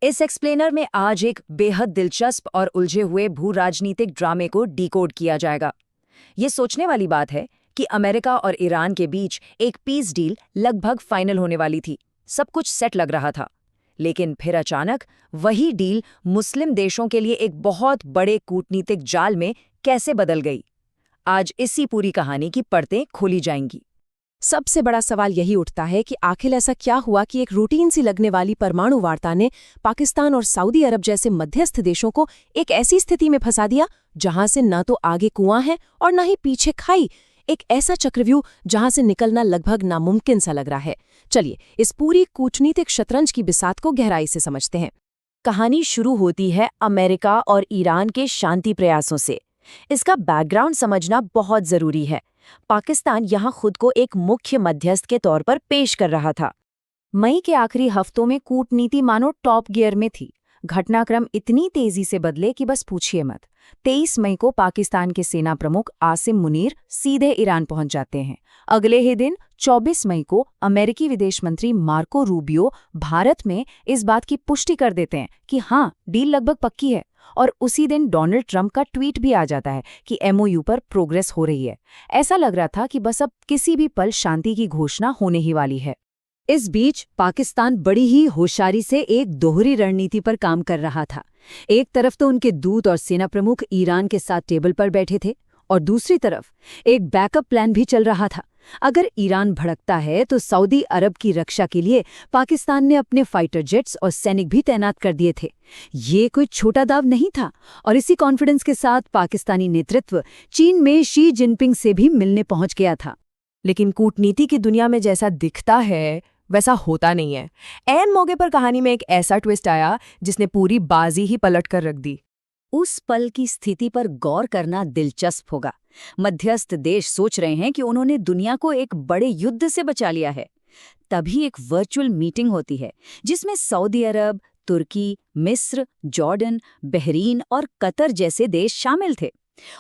इस एक्सप्लेनर में आज एक बेहद दिलचस्प और उलझे हुए भू राजनीतिक ड्रामे को डिकोड किया जाएगा। ये सोचने वाली बात है कि अमेरिका और ईरान के बीच एक पीस डील लगभग फाइनल होने वाली थी। सब कुछ सेट लग रहा था, लेकिन फिर अचानक वही डील मुस्लिम देशों के लिए एक बहुत बड़े कूटनीतिक जाल में कैसे बदल गई। आज इसी पूरी कहानी की परतें खोली जाएंगी। सबसे बड़ा सवाल यही उठता है कि आखिर ऐसा क्या हुआ कि एक रूटीन सी लगने वाली परमाणु वार्ता ने पाकिस्तान और सऊदी अरब जैसे मध्यस्थ देशों को एक ऐसी स्थिति में फंसा दिया जहां से न तो आगे कुआं है और न ही पीछे खाई। एक ऐसा चक्रव्यूह जहां से निकलना लगभग नामुमकिन सा लग रहा है। चलिए इस पूरी कूटनीतिक शतरंज की बिसात को गहराई से समझते हैं। कहानी शुरू होती है अमेरिका और ईरान के शांति प्रयासों से। इसका बैकग्राउंड समझना बहुत जरूरी है। पाकिस्तान यहां खुद को एक मुख्य मध्यस्थ के तौर पर पेश कर रहा था। मई के आखिरी हफ्तों में कूटनीति मानो टॉप गियर में थी। घटनाक्रम इतनी तेजी से बदले कि बस पूछिए मत। 23 मई को पाकिस्तान के सेना प्रमुख आसिम मुनीर सीधे ईरान पहुंच जाते हैं। अगले ही दिन 24 मई को अमेरिकी विदेश मंत्री मार्को रूबियो भारत में इस बात की पुष्टि कर देते हैं कि हाँ, डील लगभग पक्की है। और उसी दिन डोनाल्ड ट्रंप का ट्वीट भी आ जाता है कि एमओयू पर प्रोग्रेस हो रही है। ऐसा लग रहा था कि बस अब किसी भी पल शांति की घोषणा होने ही वाली है। इस बीच पाकिस्तान बड़ी ही होशियारी से एक दोहरी रणनीति पर काम कर रहा था। एक तरफ तो उनके दूत और सेना प्रमुख ईरान के साथ टेबल पर बैठे थे और दूसरी तरफ एक बैकअप प्लान भी चल रहा था। अगर ईरान भड़कता है तो सऊदी अरब की रक्षा के लिए पाकिस्तान ने अपने फाइटर जेट्स और सैनिक भी तैनात कर दिए थे। ये कोई छोटा दाव नहीं था और इसी कॉन्फिडेंस के साथ पाकिस्तानी नेतृत्व चीन में शी जिनपिंग से भी मिलने पहुंच गया था। लेकिन कूटनीति की दुनिया में जैसा दिखता है वैसा होता नहीं है। ऐन मौके पर कहानी में एक ऐसा ट्विस्ट आया जिसने पूरी बाजी ही पलट कर रख दी। उस पल की स्थिति पर गौर करना दिलचस्प होगा। मध्यस्थ देश सोच रहे हैं कि उन्होंने दुनिया को एक बड़े युद्ध से बचा लिया है। तभी एक वर्चुअल मीटिंग होती है जिसमें सऊदी अरब, तुर्की, मिस्र, जॉर्डन, बहरीन और कतर जैसे देश शामिल थे।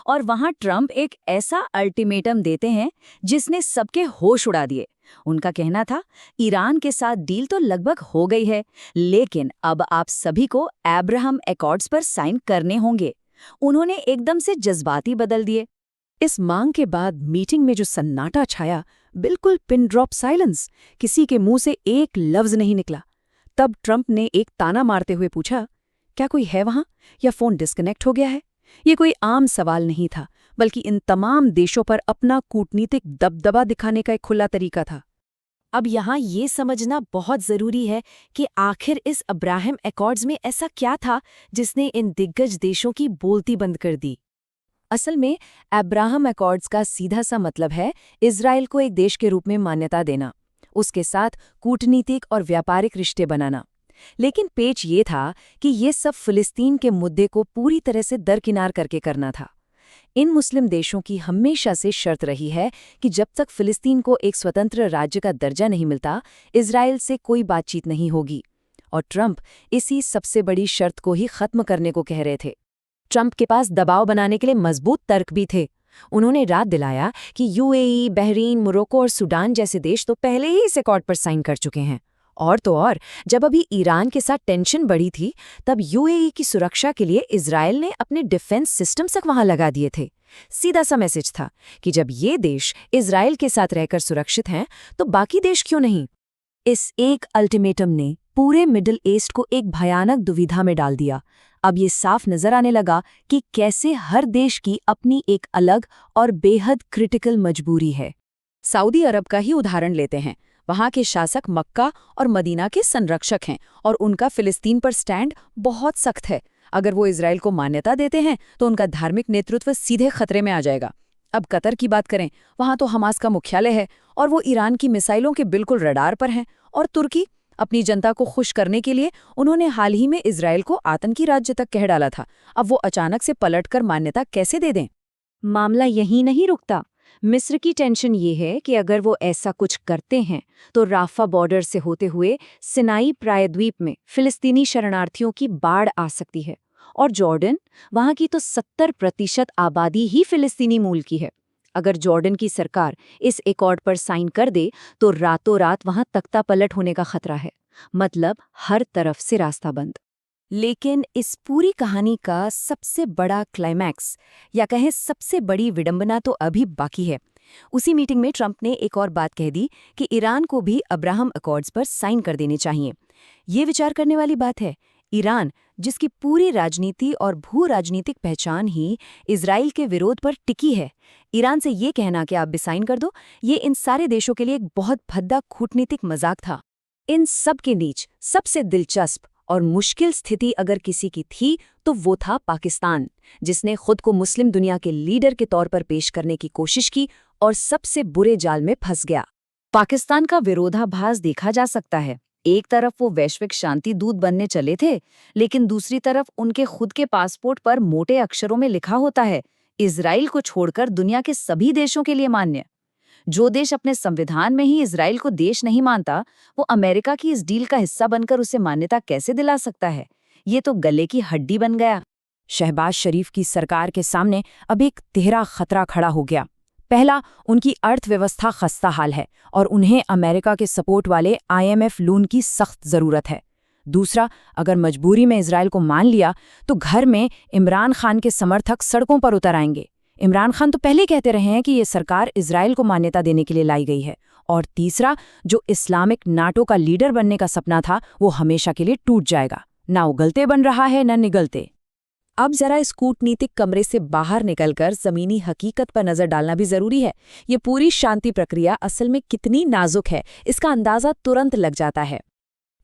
और वहां ट्रंप एक ऐसा अल्टीमेटम देते हैं जिसने सबके होश उड़ा दिए। उनका कहना था, ईरान के साथ डील तो लगभग हो गई है, लेकिन अब आप सभी को अब्राहम एकॉर्ड्स पर साइन करने होंगे। उन्होंने एकदम से जज्बाती बदल दिए। इस मांग के बाद मीटिंग में जो सन्नाटा छाया, बिल्कुल पिन ड्रॉप साइलेंस। किसी के मुंह से एक लफ्ज नहीं निकला। तब ट्रंप ने एक ताना मारते हुए पूछा, क्या कोई है वहां या फोन डिस्कनेक्ट हो गया है? ये कोई आम सवाल नहीं था, बल्कि इन तमाम देशों पर अपना कूटनीतिक दबदबा दिखाने का एक खुला तरीका था। अब यहाँ ये समझना बहुत जरूरी है कि आखिर इस अब्राहम एकॉर्ड्स में ऐसा क्या था जिसने इन दिग्गज देशों की बोलती बंद कर दी। असल में अब्राहम एकॉर्ड्स का सीधा सा मतलब है इजराइल को एक देश के रूप में मान्यता देना, उसके साथ कूटनीतिक और व्यापारिक रिश्ते बनाना। लेकिन पेच ये था कि ये सब फिलिस्तीन के मुद्दे को पूरी तरह से दरकिनार करके करना था। इन मुस्लिम देशों की हमेशा से शर्त रही है कि जब तक फिलिस्तीन को एक स्वतंत्र राज्य का दर्जा नहीं मिलता, इजराइल से कोई बातचीत नहीं होगी। और ट्रंप इसी सबसे बड़ी शर्त को ही खत्म करने को कह रहे थे। ट्रंप के पास दबाव बनाने के लिए मजबूत तर्क भी थे। उन्होंने रात दिलाया कि यूएई, बहरीन, मोरक्को और सूडान जैसे देश तो पहले ही इस एकॉर्ड पर साइन कर चुके हैं। और तो और, जब अभी ईरान के साथ टेंशन बढ़ी थी, तब यूएई की सुरक्षा के लिए इजराइल ने अपने डिफेंस सिस्टम तक वहां लगा दिए थे। सीधा सा मैसेज था कि जब ये देश इजराइल के साथ रहकर सुरक्षित हैं, तो बाकी देश क्यों नहीं। इस एक अल्टीमेटम ने पूरे मिडिल ईस्ट को एक भयानक दुविधा में डाल दिया। अब ये साफ नजर आने लगा कि कैसे हर देश की अपनी एक अलग और बेहद क्रिटिकल मजबूरी है। सऊदी अरब का ही उदाहरण लेते हैं। वहां के शासक मक्का और मदीना के संरक्षक हैं और उनका फिलिस्तीन पर स्टैंड बहुत सख्त है। अगर वो इजराइल को मान्यता देते हैं तो उनका धार्मिक नेतृत्व सीधे खतरे में आ जाएगा। अब कतर की बात करें, वहां तो हमास का मुख्यालय है और वो ईरान की मिसाइलों के बिल्कुल रडार पर हैं। और तुर्की, अपनी जनता को खुश करने के लिए उन्होंने हाल ही में इजराइल को आतंकी राज्य तक कह डाला था। अब वो अचानक से पलटकर मान्यता कैसे दे दें? मामला यहीं नहीं रुकता। मिस्र की टेंशन ये है कि अगर वो ऐसा कुछ करते हैं तो राफा बॉर्डर से होते हुए सिनाई प्रायद्वीप में फिलिस्तीनी शरणार्थियों की बाढ़ आ सकती है। और जॉर्डन, वहां की तो 70% आबादी ही फिलिस्तीनी मूल की है। अगर जॉर्डन की सरकार इस एकॉर्ड पर साइन कर दे तो रातों रात वहां तख्ता पलट होने का खतरा है। मतलब हर तरफ से रास्ता बंद। लेकिन इस पूरी कहानी का सबसे बड़ा क्लाइमैक्स या कहें सबसे बड़ी विडंबना तो अभी बाकी है। उसी मीटिंग में ट्रंप ने एक और बात कह दी कि ईरान को भी अब्राहम अकॉर्ड्स पर साइन कर देने चाहिए। ये विचार करने वाली बात है। ईरान, जिसकी पूरी राजनीति और भू राजनीतिक पहचान ही इजराइल के विरोध पर टिकी है, ईरान से ये कहना कि आप भी साइन कर दो, ये इन सारे देशों के लिए एक बहुत भद्दा कूटनीतिक मजाक था। इन सब के बीच सबसे दिलचस्प और मुश्किल स्थिति अगर किसी की थी तो वो था पाकिस्तान, जिसने खुद को मुस्लिम दुनिया के लीडर के तौर पर पेश करने की कोशिश की और सबसे बुरे जाल में फंस गया। पाकिस्तान का विरोधाभास देखा जा सकता है। एक तरफ वो वैश्विक शांति दूत बनने चले थे, लेकिन दूसरी तरफ उनके खुद के पासपोर्ट पर मोटे अक्षरों में लिखा होता है, इजराइल को छोड़कर दुनिया के सभी देशों के लिए मान्य। जो देश अपने संविधान में ही इजराइल को देश नहीं मानता, वो अमेरिका की इस डील का हिस्सा बनकर उसे मान्यता कैसे दिला सकता है? ये तो गले की हड्डी बन गया। शहबाज शरीफ की सरकार के सामने अब एक तिहरा खतरा खड़ा हो गया। पहला, उनकी अर्थव्यवस्था खस्ता हाल है और उन्हें अमेरिका के सपोर्ट वाले IMF लोन की सख्त जरूरत है। दूसरा, अगर मजबूरी में इजराइल को मान लिया तो घर में इमरान खान के समर्थक सड़कों पर उतर आएंगे। इमरान खान तो पहले कहते रहे हैं कि ये सरकार इजराइल को मान्यता देने के लिए लाई गई है। और तीसरा, जो इस्लामिक नाटो का लीडर बनने का सपना था, वो हमेशा के लिए टूट जाएगा। ना उगलते बन रहा है, न निगलते। अब जरा इस कूटनीतिक कमरे से बाहर निकलकर जमीनी हकीकत पर नजर डालना भी जरूरी है। ये पूरी शांति प्रक्रिया असल में कितनी नाजुक है, इसका अंदाजा तुरंत लग जाता है।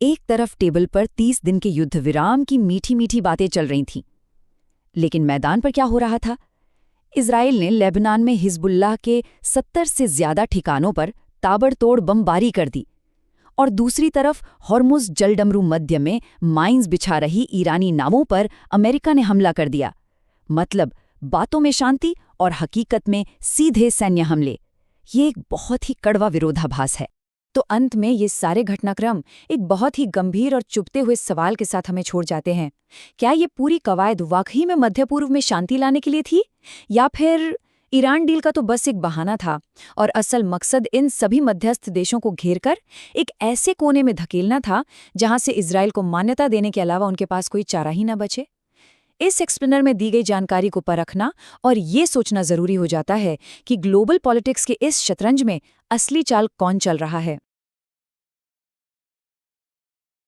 एक तरफ टेबल पर 30 दिन के युद्ध विराम की मीठी मीठी बातें चल रही थीं, लेकिन मैदान पर क्या हो रहा था? इजराइल ने लेबनान में हिजबुल्लाह के 70 से ज्यादा ठिकानों पर ताबड़तोड़ बमबारी कर दी और दूसरी तरफ हॉर्मुज़ जलडमरू मध्य में माइंस बिछा रही ईरानी नावों पर अमेरिका ने हमला कर दिया। मतलब बातों में शांति और हकीकत में सीधे सैन्य हमले। ये एक बहुत ही कड़वा विरोधाभास है। तो अंत में ये सारे घटनाक्रम एक बहुत ही गंभीर और चुभते हुए सवाल के साथ हमें छोड़ जाते हैं। क्या ये पूरी कवायद वाकई में मध्य पूर्व में शांति लाने के लिए थी, या फिर ईरान डील का तो बस एक बहाना था और असल मकसद इन सभी मध्यस्थ देशों को घेरकर एक ऐसे कोने में धकेलना था जहां से इजराइल को मान्यता देने के अलावा उनके पास कोई चारा ही न बचे? इस एक्सप्लेनर में दी गई जानकारी को परखना और ये सोचना जरूरी हो जाता है कि ग्लोबल पॉलिटिक्स के इस शतरंज में असली चाल कौन चल रहा है।